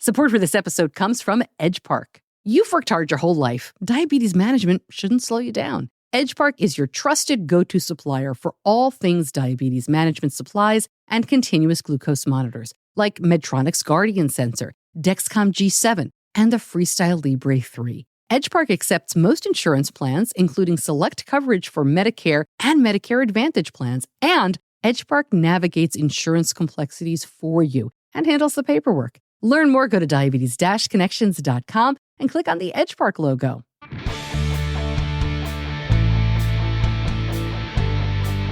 Support for this episode comes from Edge Park. You've worked hard your whole life. Diabetes management shouldn't slow you down. Edge Park is your trusted go-to supplier for all things diabetes management supplies and continuous glucose monitors, like Medtronic's Guardian sensor, Dexcom G7, and the Freestyle Libre 3. Edge Park accepts most insurance plans, including select coverage for Medicare and Medicare Advantage plans, and Edge Park navigates insurance complexities for you and handles the paperwork. Learn more, go to diabetes-connections.com and click on the Edge Park logo.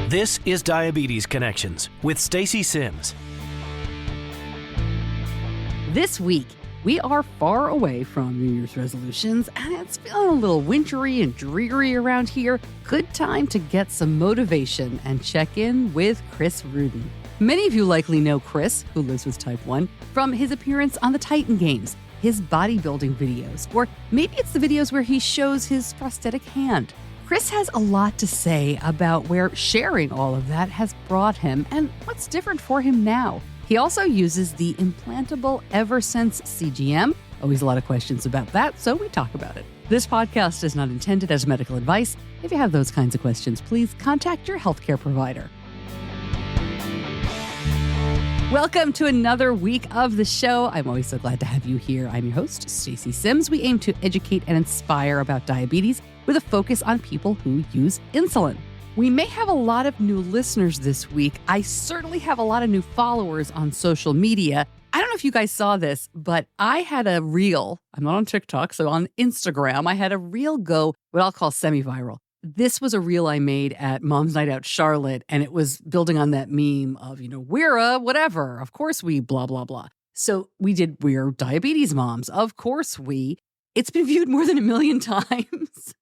This is Diabetes Connections with Stacey Sims. This week, we are far away from New Year's resolutions, and it's feeling a little wintry and dreary around here. Good time to get some motivation and check in with Chris Ruden. Many of you likely know Chris, who lives with Type 1, from his appearance on the Titan Games, his bodybuilding videos, or maybe it's the videos where he shows his prosthetic hand. Chris has a lot to say about where sharing all of that has brought him and what's different for him now. He also uses the implantable Eversense CGM. Always a lot of questions about that, so we talk about it. This podcast is not intended as medical advice. If you have those kinds of questions, please contact your healthcare provider. Welcome to another week of the show. I'm always so glad to have you here. I'm your host, Stacey Sims. We aim to educate and inspire about diabetes with a focus on people who use insulin. We may have a lot of new listeners this week. I certainly have a lot of new followers on social media. I don't know if you guys saw this, but I had a reel. I'm not on TikTok, so on Instagram, I had a reel go what I'll call semi-viral. This was a reel I made at Mom's Night Out Charlotte, and it was building on that meme of, we're a whatever. Of course we blah, blah, blah. So we're diabetes moms. Of course it's been viewed more than 1 million times.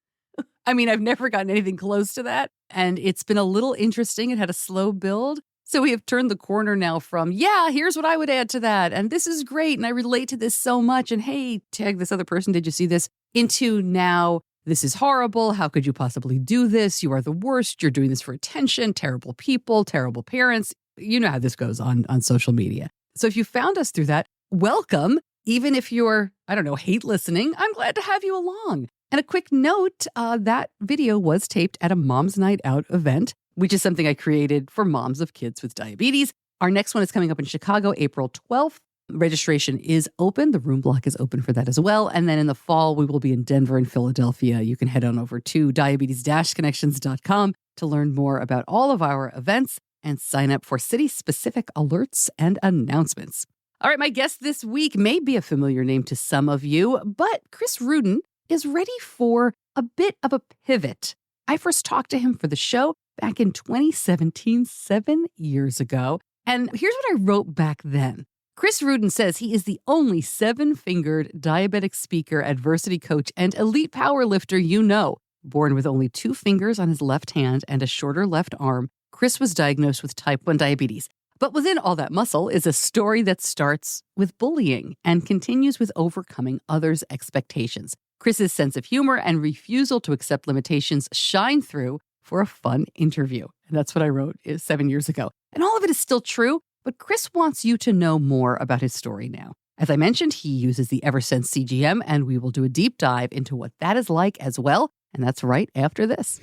I mean, I've never gotten anything close to that. And it's been a little interesting. It had a slow build. So we have turned the corner now from, here's what I would add to that. And this is great. And I relate to this so much. And hey, tag this other person. Did you see this? Into now, this is horrible. How could you possibly do this? You are the worst. You're doing this for attention. Terrible people, terrible parents. You know how this goes on social media. So if you found us through that, welcome. Even if you're, hate listening, I'm glad to have you along. And a quick note, that video was taped at a Mom's Night Out event, which is something I created for moms of kids with diabetes. Our next one is coming up in Chicago, April 12th. Registration is open. The room block is open for that as well. And then in the fall, we will be in Denver and Philadelphia. You can head on over to diabetes-connections.com to learn more about all of our events and sign up for city-specific alerts and announcements. All right, my guest this week may be a familiar name to some of you, but Chris Ruden is ready for a bit of a pivot. I first talked to him for the show back in 2017, 7 years ago. And here's what I wrote back then. Chris Ruden says he is the only 7-fingered diabetic speaker, adversity coach, and elite powerlifter you know. Born with only 2 fingers on his left hand and a shorter left arm, Chris was diagnosed with type 1 diabetes. But within all that muscle is a story that starts with bullying and continues with overcoming others' expectations. Chris's sense of humor and refusal to accept limitations shine through for a fun interview. And that's what I wrote 7 years ago. And all of it is still true, but Chris wants you to know more about his story now. As I mentioned, he uses the Eversense CGM, and we will do a deep dive into what that is like as well. And that's right after this.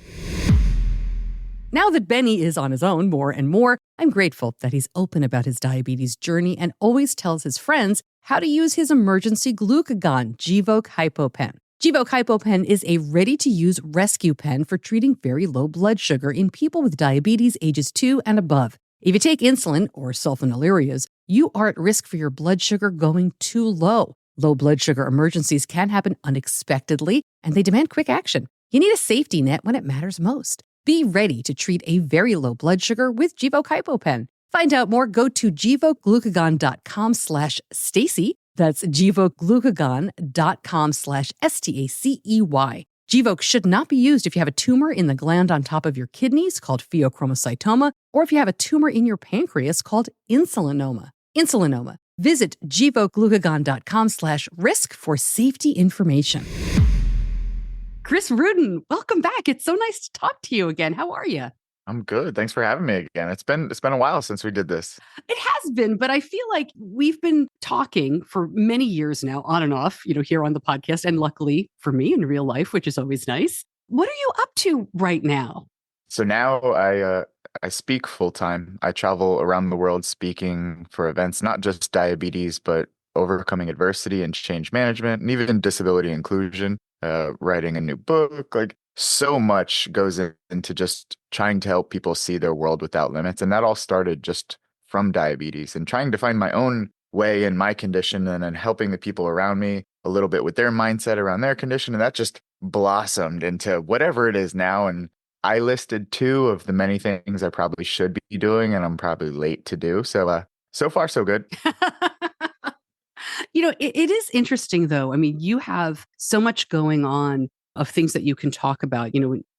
Now that Benny is on his own more and more, I'm grateful that he's open about his diabetes journey and always tells his friends how to use his emergency glucagon Gvoke HypoPen. Gvoke HypoPen is a ready-to-use rescue pen for treating very low blood sugar in people with diabetes ages 2 and above. If you take insulin or sulfonylureas, you are at risk for your blood sugar going too low. Low blood sugar emergencies can happen unexpectedly, and they demand quick action. You need a safety net when it matters most. Be ready to treat a very low blood sugar with Gvoke HypoPen. Find out more, go to gvokeglucagon.com/Stacey. That's gvokeglucagon.com/STACEY. Gvoke should not be used if you have a tumor in the gland on top of your kidneys called pheochromocytoma, or if you have a tumor in your pancreas called insulinoma. Visit gvokeglucagon.com/risk for safety information. Chris Ruden, welcome back. It's so nice to talk to you again. How are you? I'm good. Thanks for having me again. It's been a while since we did this. It has been, but I feel like we've been talking for many years now, on and off, here on the podcast. And luckily for me in real life, which is always nice. What are you up to right now? So now I speak full time. I travel around the world speaking for events, not just diabetes, but overcoming adversity and change management, and even disability inclusion. Writing a new book, like so much goes into just trying to help people see their world without limits, and that all started just from diabetes and trying to find my own way in my condition, and then helping the people around me a little bit with their mindset around their condition, and that just blossomed into whatever it is now. And I listed two of the many things I probably should be doing, and I'm probably late to do. So far, so good. It is interesting, though. I mean, you have so much going on of things that you can talk about.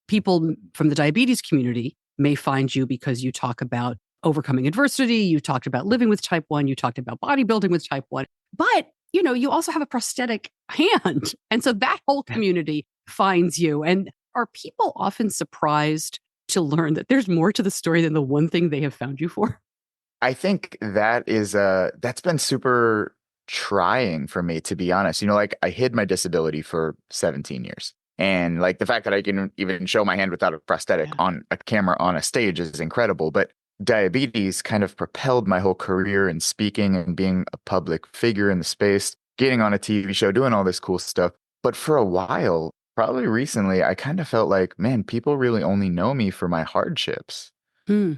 People from the diabetes community may find you because you talk about overcoming adversity. You talked about living with type 1. You talked about bodybuilding with type 1. But, you also have a prosthetic hand. And so that whole community finds you. And are people often surprised to learn that there's more to the story than the one thing they have found you for? I think that's been super trying for me, to be honest. Like I hid my disability for 17 years. And like the fact that I can even show my hand without a prosthetic Yeah. on a camera on a stage is incredible. But diabetes kind of propelled my whole career in speaking and being a public figure in the space, getting on a TV show, doing all this cool stuff. But for a while, probably recently, I kind of felt like, man, people really only know me for my hardships. Hmm.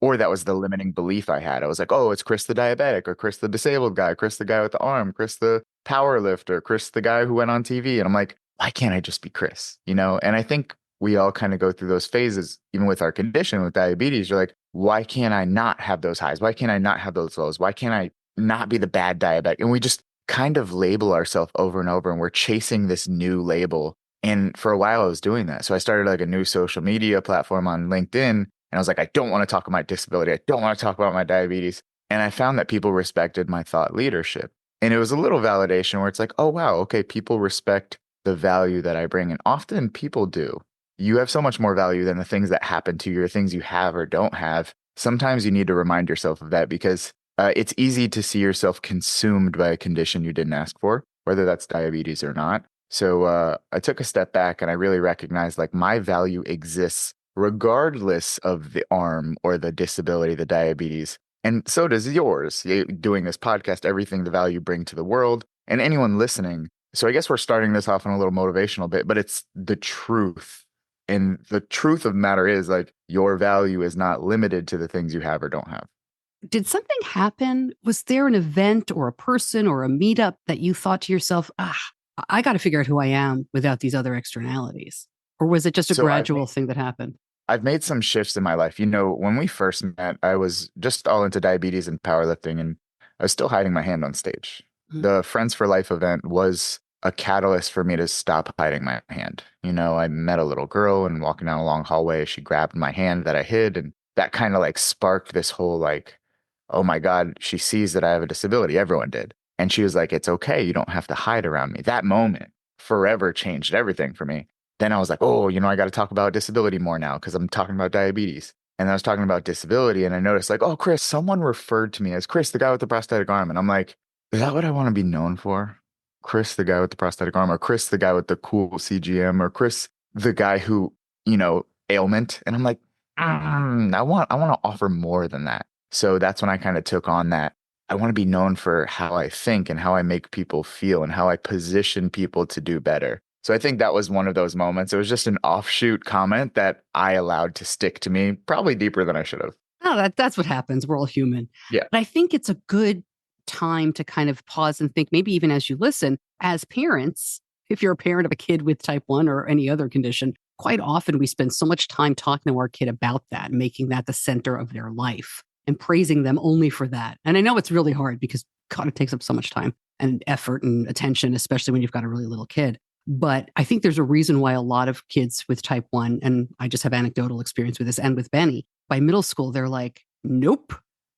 Or that was the limiting belief I had. I was like, oh, it's Chris the diabetic, or Chris the disabled guy, Chris the guy with the arm, Chris the power lifter, Chris the guy who went on TV. And I'm like, why can't I just be Chris? And I think we all kind of go through those phases, even with our condition, with diabetes. You're like, why can't I not have those highs? Why can't I not have those lows? Why can't I not be the bad diabetic? And we just kind of label ourselves over and over, and we're chasing this new label. And for a while, I was doing that. So I started like a new social media platform on LinkedIn. And I was like, I don't want to talk about my disability. I don't want to talk about my diabetes. And I found that people respected my thought leadership. And it was a little validation where it's like, oh, wow, okay, people respect the value that I bring. And often people do. You have so much more value than the things that happen to you or things you have or don't have. Sometimes you need to remind yourself of that because it's easy to see yourself consumed by a condition you didn't ask for, whether that's diabetes or not. So I took a step back and I really recognized like my value exists regardless of the arm or the disability, the diabetes. And so does yours. Doing this podcast, everything the value you bring to the world and anyone listening. So I guess we're starting this off on a little motivational bit, but it's the truth. And the truth of the matter is like your value is not limited to the things you have or don't have. Did something happen? Was there an event or a person or a meetup that you thought to yourself, I got to figure out who I am without these other externalities? Or was it just a So gradual thing that happened? I've made some shifts in my life. When we first met, I was just all into diabetes and powerlifting, and I was still hiding my hand on stage. Mhm. The Friends for Life event was a catalyst for me to stop hiding my hand. I met a little girl and walking down a long hallway, she grabbed my hand that I hid, and that kind of like sparked this whole like, oh my God, she sees that I have a disability. Everyone did. And she was like, it's okay. You don't have to hide around me. That moment forever changed everything for me. Then I was like, oh, I got to talk about disability more now because I'm talking about diabetes. And I was talking about disability and I noticed like, oh, Chris, someone referred to me as Chris, the guy with the prosthetic arm. And I'm like, is that what I want to be known for? Chris, the guy with the prosthetic arm, or Chris, the guy with the cool CGM, or Chris, the guy who, ailment. And I'm like, I want to offer more than that. So that's when I kind of took on that. I want to be known for how I think and how I make people feel and how I position people to do better. So I think that was one of those moments. It was just an offshoot comment that I allowed to stick to me, probably deeper than I should have. Oh, that's what happens. We're all human. Yeah. But I think it's a good time to kind of pause and think, maybe even as you listen, as parents, if you're a parent of a kid with type 1 or any other condition, quite often we spend so much time talking to our kid about that, making that the center of their life and praising them only for that. And I know it's really hard because God, it takes up so much time and effort and attention, especially when you've got a really little kid. But I think there's a reason why a lot of kids with type 1, and I just have anecdotal experience with this and with Benny, by middle school, they're like, nope,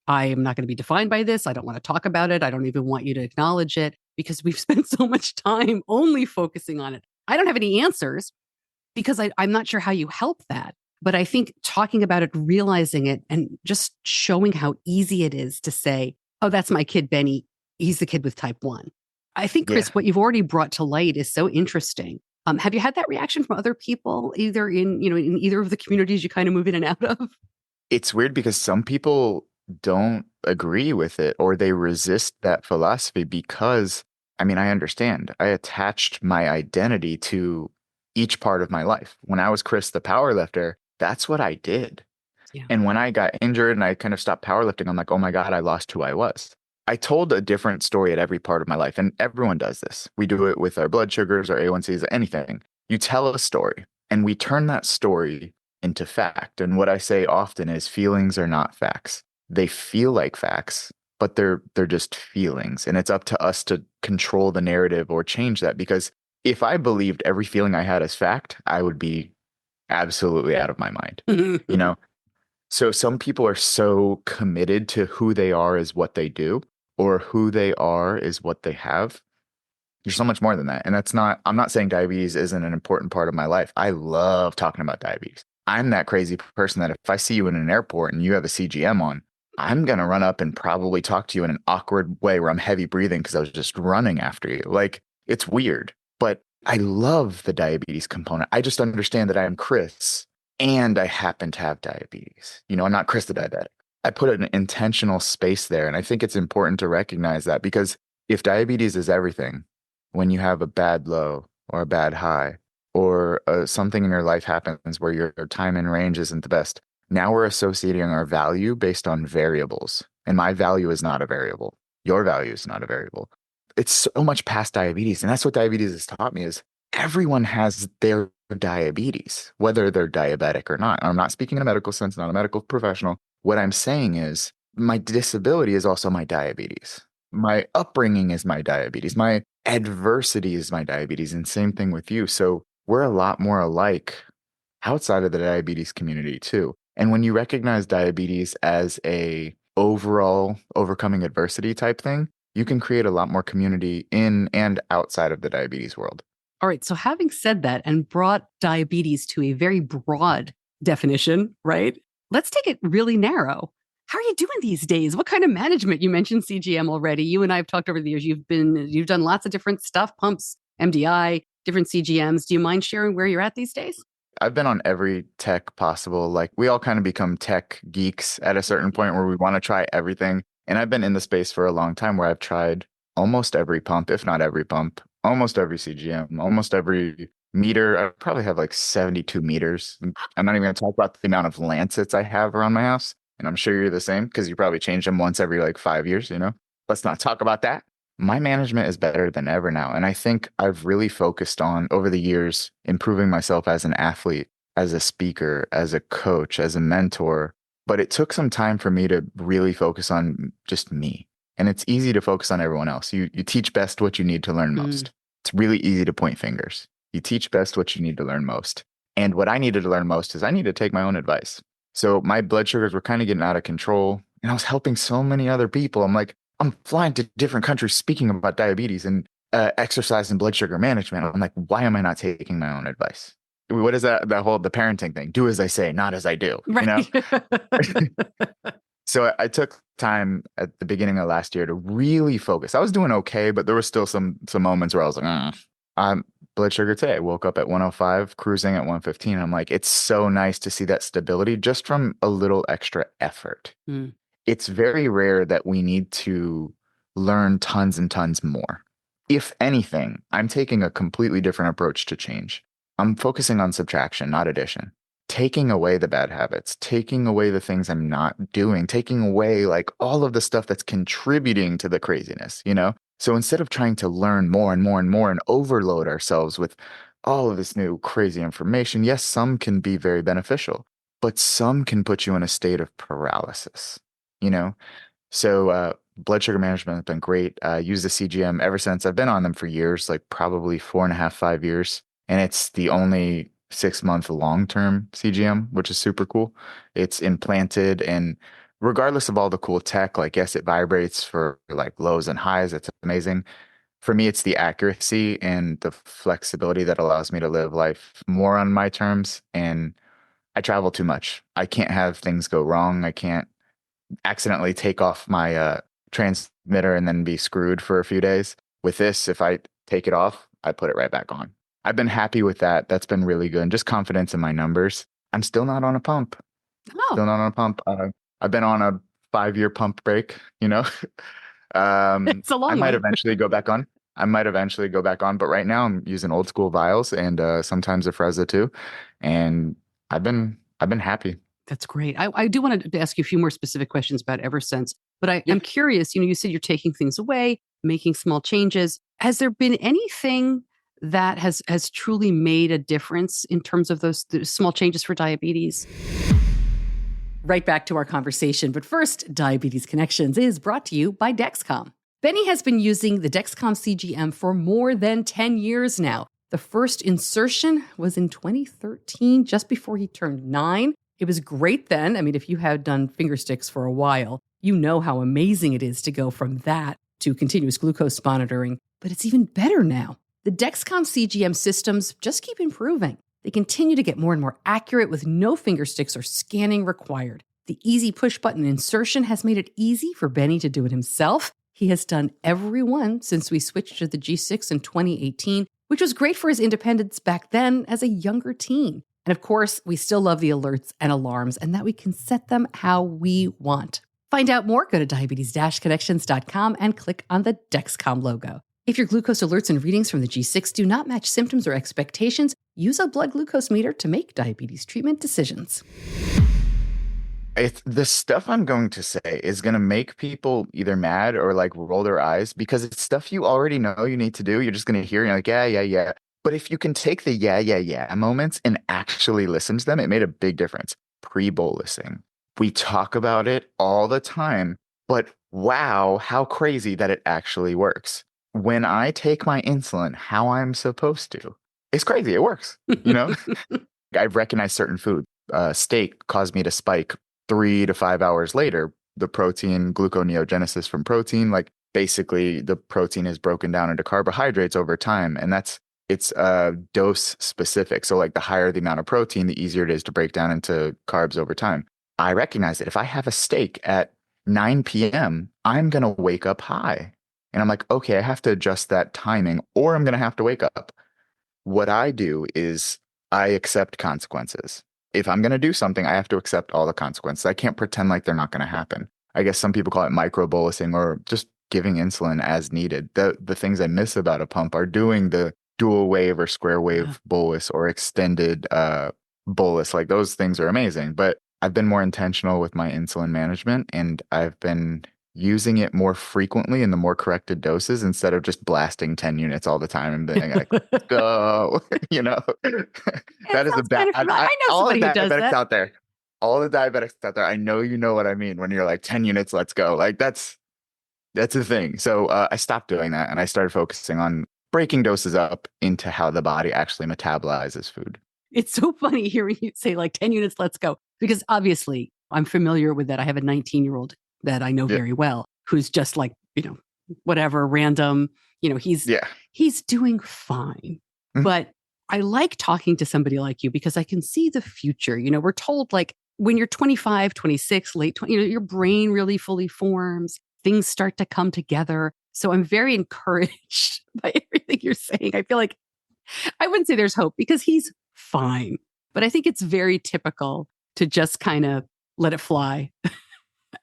I am not going to be defined by this. I don't want to talk about it. I don't even want you to acknowledge it because we've spent so much time only focusing on it. I don't have any answers because I'm not sure how you help that. But I think talking about it, realizing it, and just showing how easy it is to say, oh, that's my kid, Benny. He's the kid with type 1. I think, Yeah. Chris, what you've already brought to light is so interesting. Have you had that reaction from other people, either in either of the communities you kind of move in and out of? It's weird because some people don't agree with it or they resist that philosophy because, I mean, I understand. I attached my identity to each part of my life. When I was Chris the powerlifter, that's what I did. Yeah. And when I got injured and I kind of stopped powerlifting, I'm like, oh my God, I lost who I was. I told a different story at every part of my life. And everyone does this. We do it with our blood sugars, our A1Cs, anything. You tell a story and we turn that story into fact. And what I say often is feelings are not facts. They feel like facts, but they're just feelings. And it's up to us to control the narrative or change that. Because if I believed every feeling I had as fact, I would be absolutely out of my mind. You know, so some people are so committed to who they are is what they do, or who they are is what they have. There's so much more than that. And I'm not saying diabetes isn't an important part of my life. I love talking about diabetes. I'm that crazy person that if I see you in an airport and you have a CGM on, I'm going to run up and probably talk to you in an awkward way where I'm heavy breathing because I was just running after you. Like, it's weird, but I love the diabetes component. I just understand that I am Chris and I happen to have diabetes. I'm not Chris the diabetic. I put an intentional space there. And I think it's important to recognize that because if diabetes is everything, when you have a bad low or a bad high, or something in your life happens where your time in range isn't the best, now we're associating our value based on variables. And my value is not a variable. Your value is not a variable. It's so much past diabetes. And that's what diabetes has taught me is everyone has their diabetes, whether they're diabetic or not. I'm not speaking in a medical sense, not a medical professional. What I'm saying is my disability is also my diabetes. My upbringing is my diabetes. My adversity is my diabetes. And same thing with you. So we're a lot more alike outside of the diabetes community too. And when you recognize diabetes as a overall overcoming adversity type thing, you can create a lot more community in and outside of the diabetes world. All right. So having said that and brought diabetes to a very broad definition, right? Let's take it really narrow. How are you doing these days? What kind of management? You mentioned CGM already. You and I have talked over the years. You've done lots of different stuff, pumps, MDI, different CGMs. Do you mind sharing where you're at these days? I've been on every tech possible. Like we all kind of become tech geeks at a certain point where we want to try everything. And I've been in the space for a long time where I've tried almost every pump, if not every pump, almost every CGM, almost every meter. I probably have like 72 meters. I'm not even going to talk about the amount of lancets I have around my house. And I'm sure you're the same because you probably change them once every like 5 years, Let's not talk about that. My management is better than ever now. And I think I've really focused on over the years improving myself as an athlete, as a speaker, as a coach, as a mentor. But it took some time for me to really focus on just me. And it's easy to focus on everyone else. You teach best what you need to learn most. It's really easy to point fingers. You teach best what you need to learn most. And what I needed to learn most is I need to take my own advice. So my blood sugars were kind of getting out of control and I was helping so many other people. I'm like, I'm flying to different countries speaking about diabetes and exercise and blood sugar management. I'm like, why am I not taking my own advice? What is that whole, the parenting thing? Do as I say, not as I do, Right. So I took time at the beginning of last year to really focus. I was doing okay, but there was still some moments where I was like, blood sugar today. I woke up at 105, cruising at 115. I'm like, it's so nice to see that stability just from a little extra effort. It's very rare that we need to learn tons and tons more. If anything, I'm taking a completely different approach to change. I'm focusing on subtraction, not addition. Taking away the bad habits, taking away the things I'm not doing, taking away like all of the stuff that's contributing to the craziness, So instead of trying to learn more and more and more and overload ourselves with all of this new crazy information, yes, some can be very beneficial, but some can put you in a state of paralysis, So blood sugar management has been great. Use the CGM ever since. I've been on them for years, like probably 4.5, 5 years. And it's the only 6-month long-term CGM, which is super cool. It's implanted and regardless of all the cool tech, like yes, it vibrates for like lows and highs. It's amazing. For me, it's the accuracy and the flexibility that allows me to live life more on my terms and I travel too much. I can't have things go wrong. I can't accidentally take off my transmitter and then be screwed for a few days. With this, if I take it off, I put it right back on. I've been happy with that. That's been really good. And just confidence in my numbers. I'm still not on a pump. Oh, Still not on a pump. I've been on a 5-year pump break, you know. it's a I long might way. eventually go back on. But right now I'm using old school vials and sometimes a Freza too. And I've been happy. That's great. I do want to ask you a few more specific questions about Eversense, but I'm curious, you said you're taking things away, making small changes. Has there been anything that has truly made a difference in terms of those small changes for diabetes? Right back to our conversation. But first, Diabetes Connections is brought to you by Dexcom. Benny has been using the Dexcom CGM for more than 10 years now. The first insertion was in 2013, just before he turned 9. It was great then. I mean, if you had done finger sticks for a while, you know how amazing it is to go from that to continuous glucose monitoring. But it's even better now. The Dexcom CGM systems just keep improving. They continue to get more and more accurate with no finger sticks or scanning required. The easy push-button insertion has made it easy for Benny to do it himself. He has done every one since we switched to the G6 in 2018, which was great for his independence back then as a younger teen. And of course, we still love the alerts and alarms and that we can set them how we want. Find out more, go to diabetes-connections.com and click on the Dexcom logo. If your glucose alerts and readings from the G6 do not match symptoms or expectations, use a blood glucose meter to make diabetes treatment decisions. The stuff I'm going to say is going to make people either mad or like roll their eyes because it's stuff you already know you need to do. You're just going to hear, you're like, yeah, yeah, yeah. But if you can take the yeah, yeah, yeah moments and actually listen to them, it made a big difference. Pre-bolusing. We talk about it all the time, but wow, how crazy that it actually works. When I take my insulin how I'm supposed to, it's crazy. It works. I've recognized certain food. Steak caused me to spike 3 to 5 hours later. The protein gluconeogenesis from protein, like basically the protein is broken down into carbohydrates over time. And it's dose specific. So like the higher the amount of protein, the easier it is to break down into carbs over time. I recognize that if I have a steak at 9 p.m., I'm going to wake up high. And I'm like, okay, I have to adjust that timing or I'm going to have to wake up. What I do is I accept consequences. If I'm going to do something, I have to accept all the consequences. I can't pretend like they're not going to happen. I guess some people call it microbolusing or just giving insulin as needed. The things I miss about a pump are doing the dual wave or square wave bolus or extended bolus. Like those things are amazing. But I've been more intentional with my insulin management and I've been using it more frequently in the more corrected doses instead of just blasting 10 units all the time and being like, let's go, that is a bad, I know somebody who does that. out there, all the diabetics out there. I know, you know what I mean? When you're like 10 units, let's go. Like that's a thing. So I stopped doing that and I started focusing on breaking doses up into how the body actually metabolizes food. It's so funny hearing you say like 10 units, let's go. Because obviously I'm familiar with that. I have a 19-year-old that I know very well, who's just like, whatever, random, he's doing fine. Mm-hmm. But I like talking to somebody like you because I can see the future. We're told like when you're 25, 26, late 20, your brain really fully forms, things start to come together. So I'm very encouraged by everything you're saying. I feel like I wouldn't say there's hope because he's fine, but I think it's very typical to just kind of let it fly.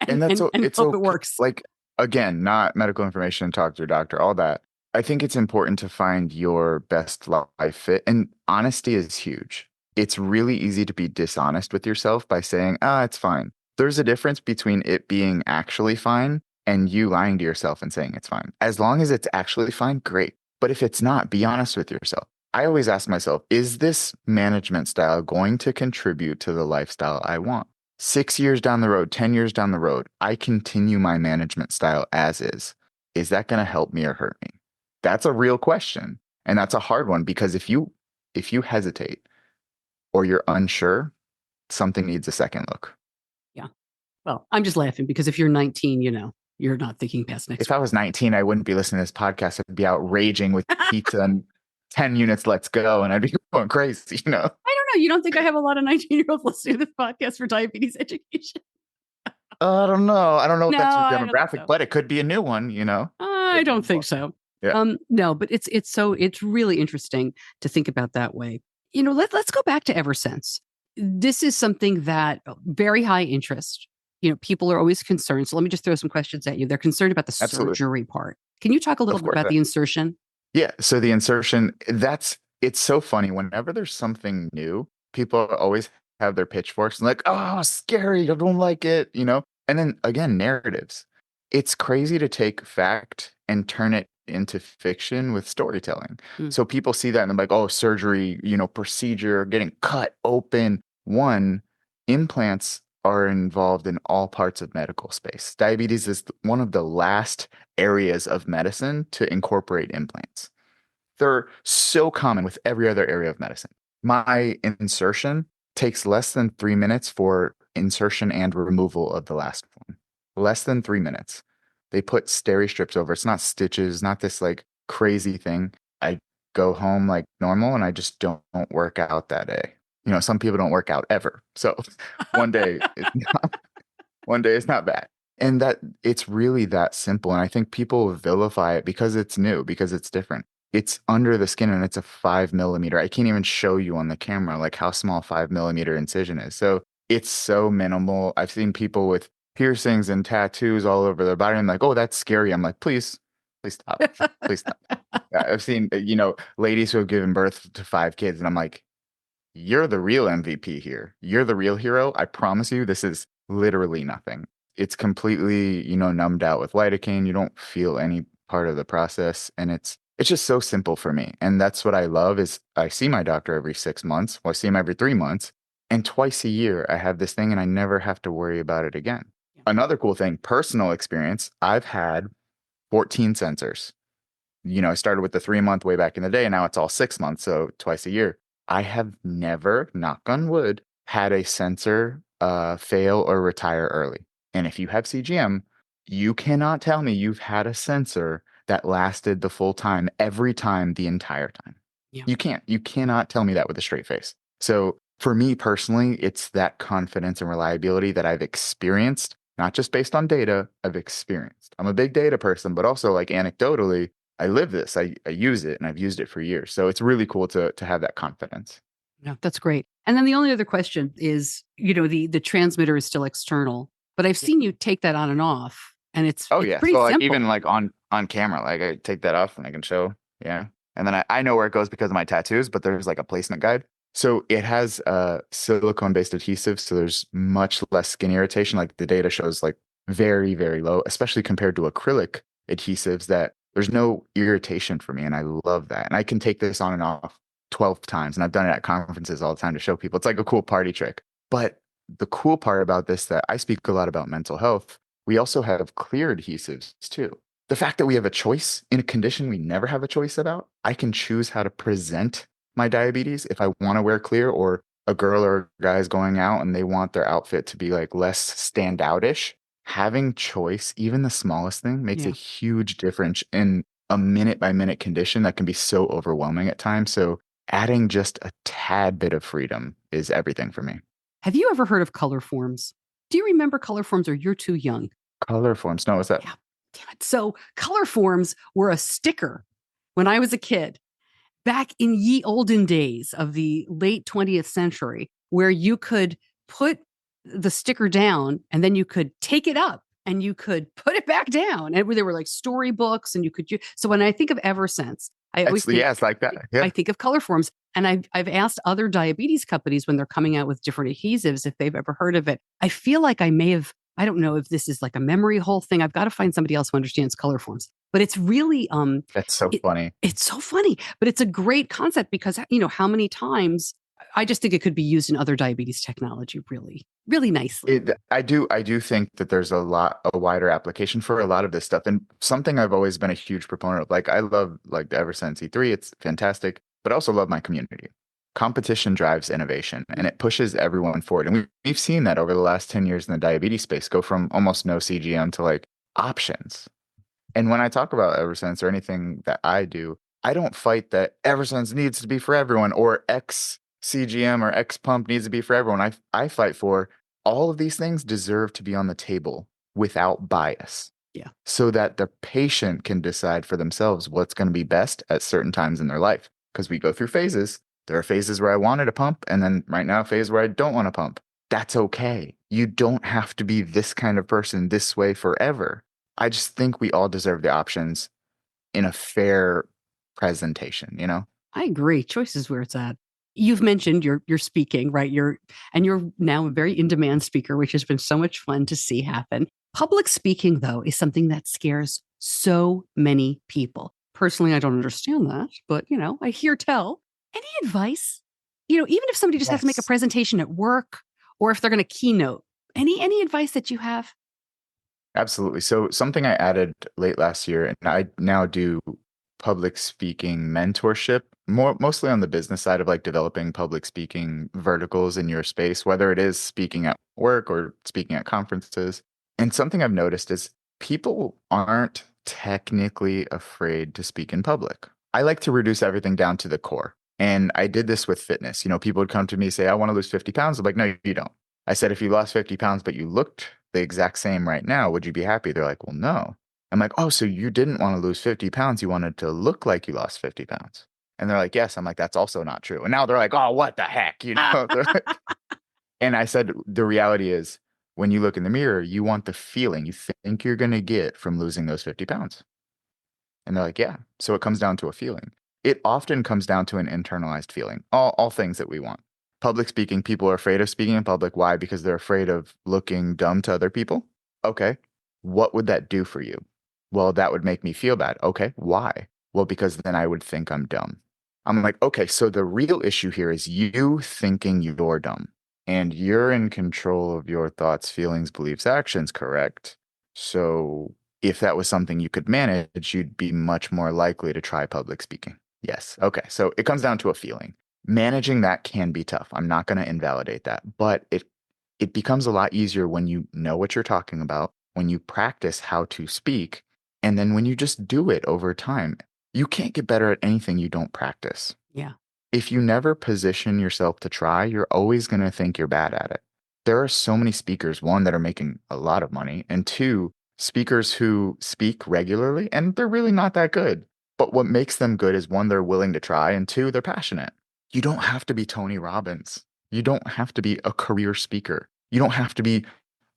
And that's and it's hope okay. It works. Like, again, not medical information, talk to your doctor, all that. I think it's important to find your best life fit. And honesty is huge. It's really easy to be dishonest with yourself by saying, it's fine. There's a difference between it being actually fine and you lying to yourself and saying it's fine. As long as it's actually fine, great. But if it's not, be honest with yourself. I always ask myself, is this management style going to contribute to the lifestyle I want? 6 years down the road, 10 years down the road, I continue my management style as is. Is that going to help me or hurt me? That's a real question. And that's a hard one because if you hesitate or you're unsure, something needs a second look. Yeah. Well, I'm just laughing because if you're 19, you're not thinking past next week. If I was 19, I wouldn't be listening to this podcast. I'd be out raging with pizza and 10 units, let's go. And I'd be going crazy, I don't know. You don't think I have a lot of 19-year-olds listening to this podcast for diabetes education? I don't know. I don't know if No, that's your I don't think demographic, so. but it could be a new one, you know? I don't think so. Yeah. No, but it's really interesting to think about that way. Let's go back to Eversense. This is something that very high interest. People are always concerned. So let me just throw some questions at you. They're concerned about the Absolutely. surgery part. Can you talk a little Of bit course. about the insertion? Yeah. So the insertion, it's so funny. Whenever there's something new, people always have their pitchforks and like, oh, scary. I don't like it, And then again, narratives. It's crazy to take fact and turn it into fiction with storytelling. So people see that and they're like, oh, surgery, procedure, getting cut open. One, implants are involved in all parts of medical space. Diabetes is one of the last areas of medicine to incorporate implants. They're so common with every other area of medicine. My insertion takes less than 3 minutes for insertion and removal of the last one. Less than 3 minutes. They put steri strips over. It's not stitches, not this like crazy thing. I go home like normal and I just don't work out that day. Some people don't work out ever. So one day it's not bad. And that it's really that simple. And I think people vilify it because it's new, because it's different. It's under the skin and it's a 5 millimeter. I can't even show you on the camera like how small 5 millimeter incision is. So it's so minimal. I've seen people with piercings and tattoos all over their body. I'm like, oh, that's scary. I'm like, please stop. Please stop. Yeah, I've seen, ladies who have given birth to 5 kids. And I'm like, you're the real MVP here. You're the real hero. I promise you, this is literally nothing. It's completely, numbed out with lidocaine. You don't feel any part of the process. And it's just so simple for me. And that's what I love is I see my doctor every 6 months. Well, I see him every 3 months. And twice a year, I have this thing and I never have to worry about it again. Yeah. Another cool thing, personal experience, I've had 14 sensors. I started with the 3-month way back in the day, and now it's all 6 months, so twice a year. I have never, knock on wood, had a sensor fail or retire early. And if you have CGM, you cannot tell me you've had a sensor that lasted the full time every time the entire time. Yeah. You can't. You cannot tell me that with a straight face. So for me personally, it's that confidence and reliability that I've experienced, not just based on data, I've experienced. I'm a big data person, but also like anecdotally, I live this, I use it, and I've used it for years. So it's really cool to have that confidence. Yeah, that's great. And then the only other question is, the transmitter is still external, but I've seen you take that on and off, and it's pretty so like simple. Even like on camera, like I take that off and I can show, yeah. And then I know where it goes because of my tattoos, but there's like a placement guide. So it has silicone-based adhesive, so there's much less skin irritation. Like the data shows like very, very low, especially compared to acrylic adhesives that there's no irritation for me, and I love that. And I can take this on and off 12 times, and I've done it at conferences all the time to show people. It's like a cool party trick. But the cool part about this, that I speak a lot about mental health, we also have clear adhesives too. The fact that we have a choice in a condition we never have a choice about, I can choose how to present my diabetes if I want to wear clear, or a girl or a guy is going out and they want their outfit to be like less standout-ish. Having choice, even the smallest thing, makes a huge difference in a minute-by-minute condition that can be so overwhelming at times. So adding just a tad bit of freedom is everything for me. Have you ever heard of color forms? Do you remember color forms, or you're too young? Color forms? No, what's that? Yeah. Damn it. So color forms were a sticker when I was a kid, back in ye olden days of the late 20th century, where you could put the sticker down and then you could take it up and you could put it back down. And there were like storybooks, and you could so when I think of Eversense, I always think, it's like that. Yeah. I think of color forms. And I've asked other diabetes companies when they're coming out with different adhesives if they've ever heard of it. I feel like I don't know if this is like a memory hole thing. I've got to find somebody else who understands color forms. But it's really that's so funny. It's so funny, but it's a great concept because how many times I just think it could be used in other diabetes technology really, really nicely. I do think that there's a wider application for a lot of this stuff, and something I've always been a huge proponent of. Like I love like the Eversense E3, it's fantastic, but I also love my community. Competition drives innovation, and it pushes everyone forward. And we've seen that over the last 10 years in the diabetes space, go from almost no CGM to like options. And when I talk about Eversense or anything that I do, I don't fight that Eversense needs to be for everyone or X CGM or X pump needs to be for everyone. I fight for all of these things deserve to be on the table without bias. Yeah. So that the patient can decide for themselves what's going to be best at certain times in their life. Because we go through phases. There are phases where I wanted a pump, and then right now, a phase where I don't want a pump. That's okay. You don't have to be this kind of person this way forever. I just think we all deserve the options in a fair presentation, you know? I agree. Choice is where it's at. You've mentioned you're speaking, right? You're now a very in-demand speaker, which has been so much fun to see happen. Public speaking, though, is something that scares so many people. Personally, I don't understand that, but I hear tell. Any advice? Even if somebody just has to make a Yes. presentation at work or if they're going to keynote, any advice that you have? Absolutely. So something I added late last year, and I now do public speaking mentorship, mostly on the business side of like developing public speaking verticals in your space, whether it is speaking at work or speaking at conferences. And something I've noticed is people aren't technically afraid to speak in public. I like to reduce everything down to the core. And I did this with fitness. People would come to me, say, I want to lose 50 pounds. I'm like, no, you don't. I said, if you lost 50 pounds, but you looked the exact same right now, would you be happy? They're like, well, no. I'm like, oh, so you didn't want to lose 50 pounds. You wanted to look like you lost 50 pounds. And they're like, yes. I'm like, that's also not true. And now they're like, oh, what the heck? They're like, and I said, the reality is when you look in the mirror, you want the feeling you think you're going to get from losing those 50 pounds. And they're like, yeah. So it comes down to a feeling. It often comes down to an internalized feeling, all things that we want. Public speaking, people are afraid of speaking in public. Why? Because they're afraid of looking dumb to other people. Okay. What would that do for you? Well, that would make me feel bad. Okay. Why? Well, because then I would think I'm dumb. I'm like, okay, so the real issue here is you thinking you're dumb and you're in control of your thoughts, feelings, beliefs, actions, correct? So if that was something you could manage, you'd be much more likely to try public speaking. Yes. Okay. So it comes down to a feeling. Managing that can be tough. I'm not going to invalidate that, but it becomes a lot easier when you know what you're talking about, when you practice how to speak, and then when you just do it over time. You can't get better at anything you don't practice. Yeah. If you never position yourself to try, you're always going to think you're bad at it. There are so many speakers, one, that are making a lot of money, and two, speakers who speak regularly, and they're really not that good. But what makes them good is one, they're willing to try, and two, they're passionate. You don't have to be Tony Robbins. You don't have to be a career speaker. You don't have to be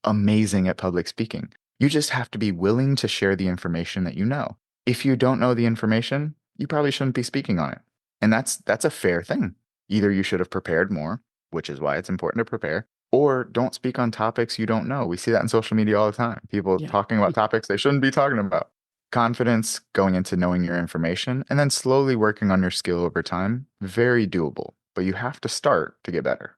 amazing at public speaking. You just have to be willing to share the information that you know. If you don't know the information, you probably shouldn't be speaking on it. And that's a fair thing. Either you should have prepared more, which is why it's important to prepare, or don't speak on topics you don't know. We see that on social media all the time. People talking about topics they shouldn't be talking about. Confidence going into knowing your information and then slowly working on your skill over time, very doable, but you have to start to get better.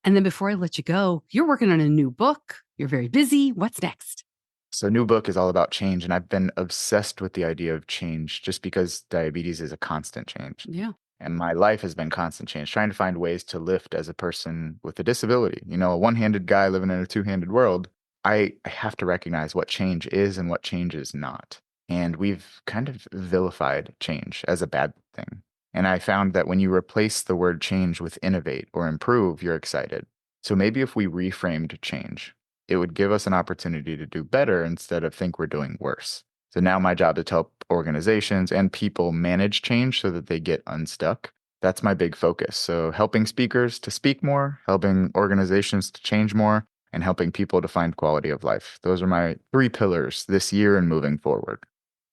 And then before I let you go, you're working on a new book. You're very busy. What's next? So new book is all about change, and I've been obsessed with the idea of change just because diabetes is a constant change. Yeah. And my life has been constant change, trying to find ways to lift as a person with a disability. A one-handed guy living in a two-handed world, I have to recognize what change is and what change is not. And we've kind of vilified change as a bad thing. And I found that when you replace the word change with innovate or improve, you're excited. So maybe if we reframed change, it would give us an opportunity to do better instead of think we're doing worse. So now my job is to help organizations and people manage change so that they get unstuck. That's my big focus. So helping speakers to speak more, helping organizations to change more, and helping people to find quality of life. Those are my 3 pillars this year and moving forward.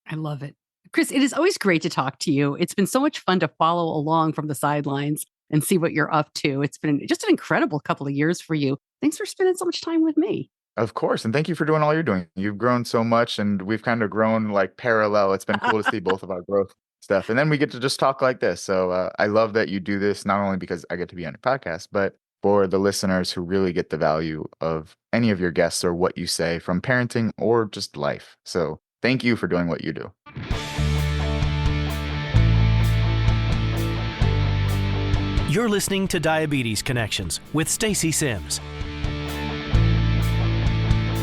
I love it. Chris, it is always great to talk to you. It's been so much fun to follow along from the sidelines and see what you're up to. It's been just an incredible couple of years for you. Thanks for spending so much time with me. Of course. And thank you for doing all you're doing. You've grown so much and we've kind of grown like parallel. It's been cool to see both of our growth stuff. And then we get to just talk like this. So I love that you do this, not only because I get to be on your podcast, but for the listeners who really get the value of any of your guests or what you say from parenting or just life. So thank you for doing what you do. You're listening to Diabetes Connections with Stacey Sims.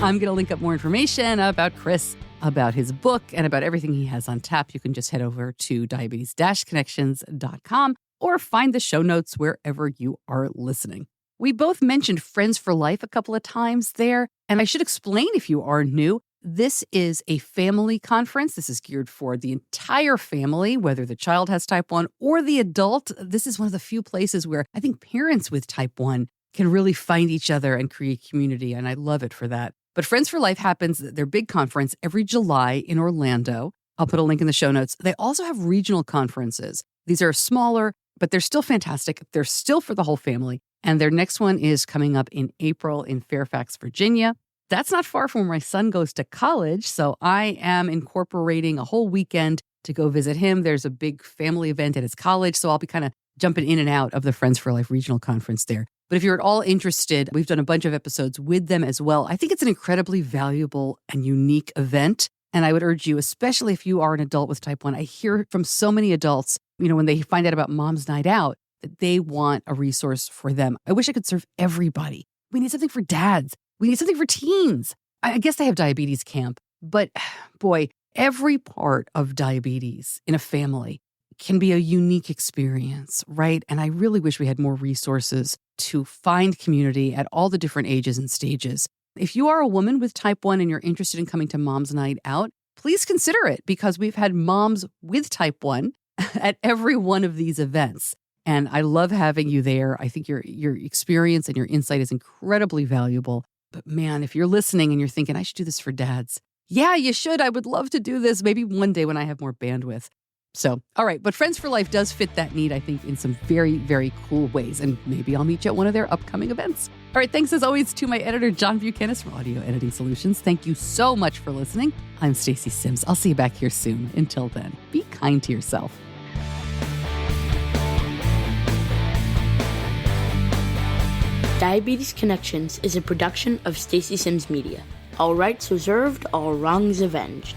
I'm going to link up more information about Chris, about his book, and about everything he has on tap. You can just head over to diabetes-connections.com or find the show notes wherever you are listening. We both mentioned Friends for Life a couple of times there, and I should explain if you are new, this is a family conference. This is geared for the entire family, whether the child has type 1 or the adult. This is one of the few places where I think parents with type 1 can really find each other and create community, and I love it for that. But Friends for Life happens, their big conference, every July in Orlando. I'll put a link in the show notes. They also have regional conferences. These are smaller, but they're still fantastic. They're still for the whole family. And their next one is coming up in April in Fairfax, Virginia. That's not far from where my son goes to college, so I am incorporating a whole weekend to go visit him. There's a big family event at his college, so I'll be kind of jumping in and out of the Friends for Life Regional Conference there. But if you're at all interested, we've done a bunch of episodes with them as well. I think it's an incredibly valuable and unique event, and I would urge you, especially if you are an adult with type 1, I hear from so many adults, when they find out about Mom's Night Out, that they want a resource for them. I wish I could serve everybody. We need something for dads. We need something for teens. I guess they have diabetes camp, but boy, every part of diabetes in a family can be a unique experience, right? And I really wish we had more resources to find community at all the different ages and stages. If you are a woman with type 1 and you're interested in coming to Mom's Night Out, please consider it because we've had moms with type 1 at every one of these events. And I love having you there. I think your experience and your insight is incredibly valuable. But man, if you're listening and you're thinking, I should do this for dads. Yeah, you should. I would love to do this maybe one day when I have more bandwidth. So, all right. But Friends for Life does fit that need, I think, in some very, very cool ways. And maybe I'll meet you at one of their upcoming events. All right. Thanks as always to my editor, John Buchanan from Audio Editing Solutions. Thank you so much for listening. I'm Stacey Sims. I'll see you back here soon. Until then, be kind to yourself. Diabetes Connections is a production of Stacey Sims Media. All rights reserved, all wrongs avenged.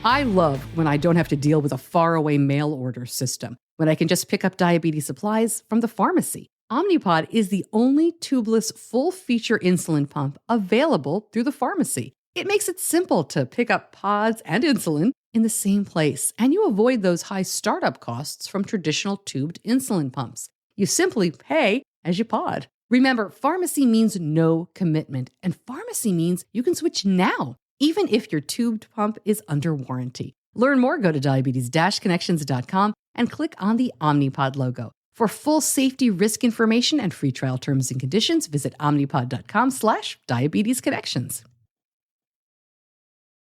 I love when I don't have to deal with a faraway mail order system, when I can just pick up diabetes supplies from the pharmacy. Omnipod is the only tubeless full-feature insulin pump available through the pharmacy. It makes it simple to pick up pods and insulin in the same place, and you avoid those high startup costs from traditional tubed insulin pumps. You simply pay as you pod. Remember, pharmacy means no commitment, and pharmacy means you can switch now, even if your tubed pump is under warranty. Learn more, go to diabetes-connections.com and click on the Omnipod logo. For full safety risk information and free trial terms and conditions, visit omnipod.com/diabetesconnections.